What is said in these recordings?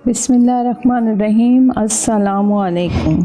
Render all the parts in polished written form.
بسم اللہ الرحمن الرحیم۔ السلام علیکم۔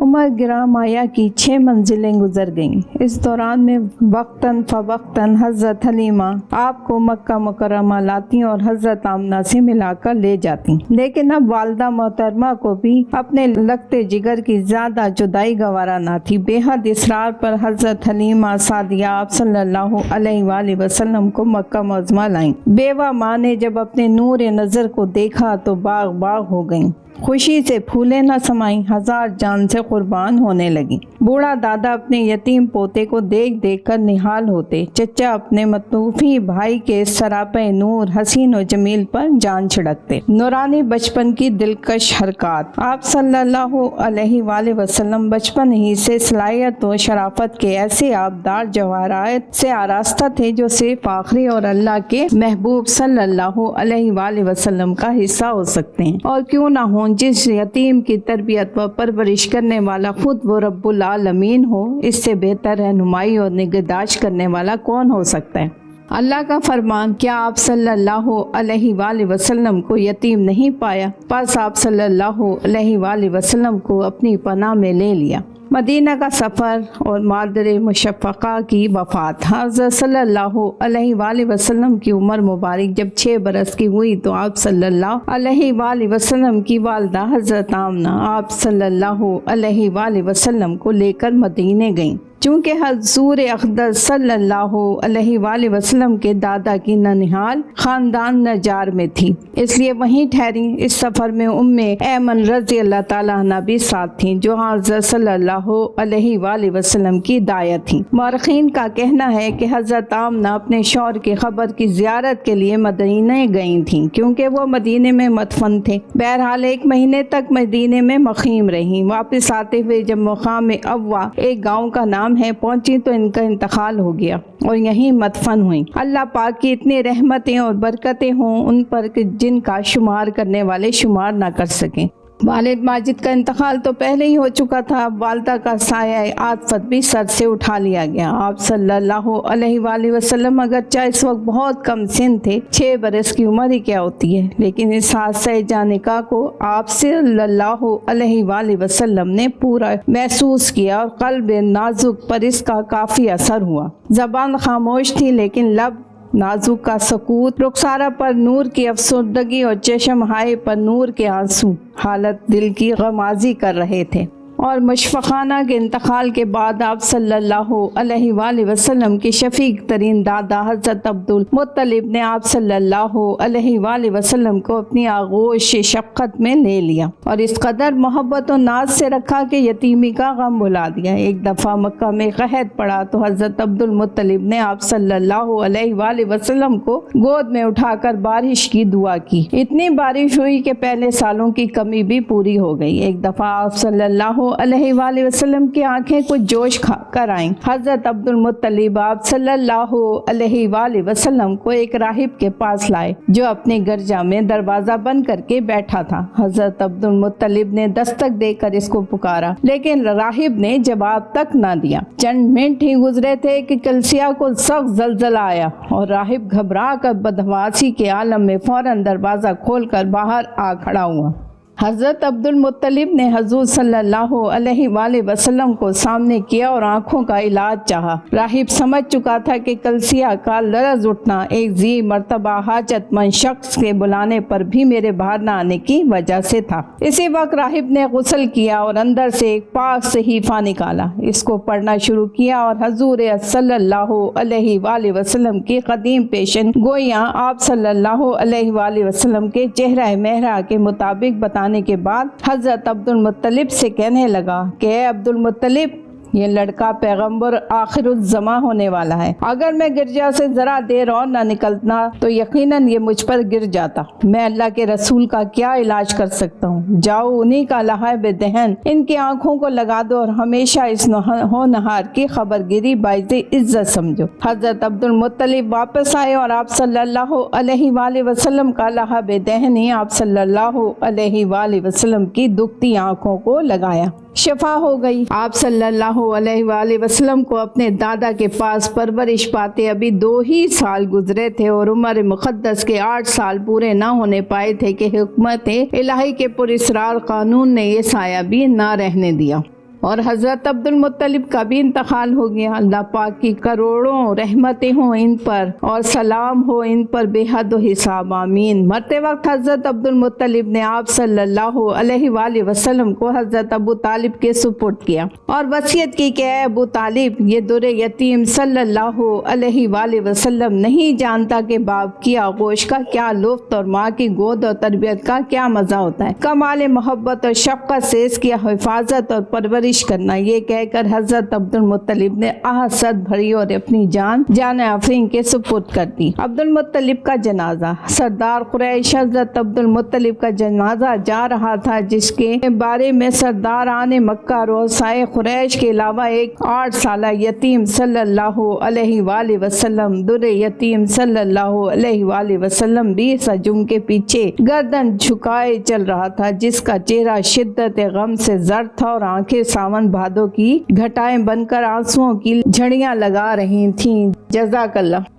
عمر گراں مایا کی 6 منزلیں گزر گئیں۔ اس دوران میں وقتاً فوقتاً حضرت حلیمہ آپ کو مکہ مکرمہ لاتی اور حضرت آمنہ سے ملا کر لے جاتی، لیکن اب والدہ محترمہ کو بھی اپنے لگتے جگر کی زیادہ جدائی گوارا نہ تھی۔ بے حد اصرار پر حضرت حلیمہ سعدیہ آپ صلی اللہ علیہ وآلہ وسلم کو مکہ معظمہ لائیں۔ بیوہ ماں نے جب اپنے نور نظر کو دیکھا تو باغ باغ ہو گئیں، خوشی سے پھولے نہ سمائیں، ہزار جان سے قربان ہونے لگیں۔ بوڑھا دادا اپنے یتیم پوتے کو دیکھ دیکھ کر نہال ہوتے، چچا اپنے مطوفی بھائی کے سراپے نور حسین و جمیل پر جان چھڑکتے۔ نورانی بچپن کی دلکش حرکات۔ آپ صلی اللہ علیہ وآلہ وسلم بچپن ہی سے صلاحیت و شرافت کے ایسے آبدار جواہرات سے آراستہ تھے جو صرف آخری اور اللہ کے محبوب صلی اللہ علیہ وآلہ وسلم کا حصہ ہو سکتے ہیں، اور کیوں نہ ہوں جس یتیم کی تربیت و پرورش کرنے والا خود وہ رب العالمین ہو۔ اس سے بہتر رہنمائی اور نگہداشت کرنے والا کون ہو سکتا ہے؟ اللہ کا فرمان، کیا آپ صلی اللہ علیہ وآلہ وسلم کو یتیم نہیں پایا؟ پس آپ صلی اللہ علیہ وآلہ وسلم کو اپنی پناہ میں لے لیا۔ مدینہ کا سفر اور مادر مشفقہ کی وفات۔ حضرت صلی اللہ علیہ وآلہ وسلم کی عمر مبارک جب 6 برس کی ہوئی تو آپ صلی اللہ علیہ وآلہ وسلم کی والدہ حضرت آمنہ آپ صلی اللہ علیہ وآلہ وسلم کو لے کر مدینے گئیں۔ چونکہ حضور اقدس صلی اللہ علیہ وآلہ وسلم کے دادا کی ننہال خاندان نجار میں تھی، اس لیے وہیں ٹھہری۔ اس سفر میں ایمن رضی اللہ تعالیٰ عنہ بھی ساتھ تھیں، جو حضرت صلی اللہ علیہ وآلہ وسلم کی دایا تھیں۔ مورخین کا کہنا ہے کہ حضرت آمنہ اپنے شوہر کی خبر کی زیارت کے لیے مدینے گئی تھیں، کیونکہ وہ مدینے میں مدفن تھے۔ بہرحال 1 مہینے تک مدینے میں مقیم رہیں۔ واپس آتے ہوئے جب مقام ابوا، ایک گاؤں کا نام ہے، پہنچی تو ان کا انتقال ہو گیا اور یہیں مدفن ہوئیں۔ اللہ پاک کی اتنی رحمتیں اور برکتیں ہوں ان پر کہ جن کا شمار کرنے والے شمار نہ کر سکیں۔ والد ماجد کا انتقال تو پہلے ہی ہو چکا تھا، اب والدہ کا سایہ عاطفت بھی سر سے اٹھا لیا گیا۔ آپ صلی اللہ علیہ وآلہ وسلم اگرچہ اس وقت بہت کم سن تھے، 6 برس کی عمر ہی کیا ہوتی ہے، لیکن اس حادثہ جانکہ کو آپ صلی اللہ علیہ وآلہ وسلم نے پورا محسوس کیا اور قلب نازک پر اس کا کافی اثر ہوا۔ زبان خاموش تھی لیکن لب نازک کا سکوت، رخسارہ پر نور کی افسردگی اور چشم ہائے پر نور کے آنسو حالت دل کی غمازی کر رہے تھے۔ اور مشفقانہ کے انتقال کے بعد آپ صلی اللہ علیہ وآلہ وسلم کی شفیق ترین دادا حضرت عبدالمطلب نے آپ صلی اللہ علیہ وآلہ وسلم کو اپنی آغوش شفقت میں لے لیا اور اس قدر محبت و ناز سے رکھا کہ یتیمی کا غم بھلا دیا۔ ایک دفعہ مکہ میں قحط پڑا تو حضرت عبدالمطلب نے آپ صلی اللہ علیہ وآلہ وسلم کو گود میں اٹھا کر بارش کی دعا کی۔ اتنی بارش ہوئی کہ پہلے سالوں کی کمی بھی پوری ہو گئی۔ ایک دفعہ آپ صلی اللہ علیہ وآلہ وسلم کی آنکھیں کچھ جوش کھا کر آئیں۔ حضرت عبدالمطلب آپ صلی اللہ علیہ وآلہ وسلم کو ایک راہب کے پاس لائے جو اپنے گرجا میں دروازہ بند کر کے بیٹھا تھا۔ حضرت عبدالمطلب نے دستک دے کر اس کو پکارا، لیکن راہب نے جواب تک نہ دیا۔ چند منٹ ہی گزرے تھے کہ کلیسیا کو سخت زلزلہ آیا اور راہب گھبرا کر بدحواسی کے عالم میں فوراً دروازہ کھول کر باہر آ کھڑا ہوا۔ حضرت عبدالمطلب نے حضور صلی اللہ علیہ وآلہ وسلم کو سامنے کیا اور آنکھوں کا علاج چاہا۔ راہب سمجھ چکا تھا کہ کلیسیا کا لرز اٹھنا ایک ذی مرتبہ حاجت مند شخص کے بلانے پر بھی میرے باہر نہ آنے کی وجہ سے تھا۔ اسی وقت راہب نے غسل کیا اور اندر سے ایک پاک صحیفہ نکالا، اس کو پڑھنا شروع کیا اور حضور صلی اللہ علیہ وآلہ وسلم کی قدیم پیشن گوئیاں آپ صلی اللہ علیہ وآلہ وسلم کے چہرہ مہرا کے مطابق بتانے کے بعد حضرت عبدالمطلب سے کہنے لگا کہ اے عبدالمطلب، یہ لڑکا پیغمبر آخر الزماں ہونے والا ہے۔ اگر میں گرجا سے ذرا دیر اور نہ نکلنا تو یقیناً یہ مجھ پر گر جاتا۔ میں اللہ کے رسول کا کیا علاج کر سکتا ہوں؟ جاؤ انہی کا لہب دہن ان کی آنکھوں کو لگا دو اور ہمیشہ اس ہونہار کی خبر گیری باعث عزت سمجھو۔ حضرت عبدالمطلب واپس آئے اور آپ صلی اللہ علیہ وآلہ وسلم کا لہب دہن ہی آپ صلی اللہ علیہ وآلہ وسلم کی دکھتی آنکھوں کو لگایا۔ شفا ہو گئی۔ آپ صلی اللہ علیہ وآلہ وسلم کو اپنے دادا کے پاس پرورش پاتے ابھی 2 ہی سال گزرے تھے اور عمر مقدس کے 8 سال پورے نہ ہونے پائے تھے کہ حکمت الہی کے پراسرار قانون نے یہ سایہ بھی نہ رہنے دیا اور حضرت عبد المطلب کا بھی انتقال ہو گیا۔ اللہ پاک کی کروڑوں رحمتیں ہوں ان پر اور سلام ہو ان پر بے حد و حساب، آمین۔ مرتے وقت حضرت عبد المطلب نے آپ صلی اللہ علیہ وآلہ وسلم کو حضرت ابو طالب کے سپرد کیا اور وصیت کی کہ اے ابو طالب، یہ در یتیم صلی اللہ علیہ وآلہ وسلم نہیں جانتا کہ باپ کی آغوش کا کیا لطف اور ماں کی گود اور تربیت کا کیا مزہ ہوتا ہے۔ کمال محبت اور شفقت سے اس کی حفاظت اور پرورش کرنا، یہ کہہ کر حضرت عبد المطلب نے آہست بھری اور اپنی جان آفرین کے سپرد کر دی۔ عبد المطلب کا جنازہ، سردار قریش حضرت عبد المطلب کا جنازہ جا رہا تھا، جس کے بارے میں سرداران مکہ رؤسائے قریش کے علاوہ ایک 8 سالہ یتیم صلی اللہ علیہ وآلہ وسلم، در یتیم صلی اللہ علیہ وآلہ وسلم بھی سجم کے پیچھے گردن جھکائے چل رہا تھا، جس کا چہرہ شدت غم سے زرد تھا اور آنکھیں ساون بھادو کی گھٹائیں بن کر آنسوؤں کی جھڑیاں لگا رہی تھیں۔ جزاک اللہ۔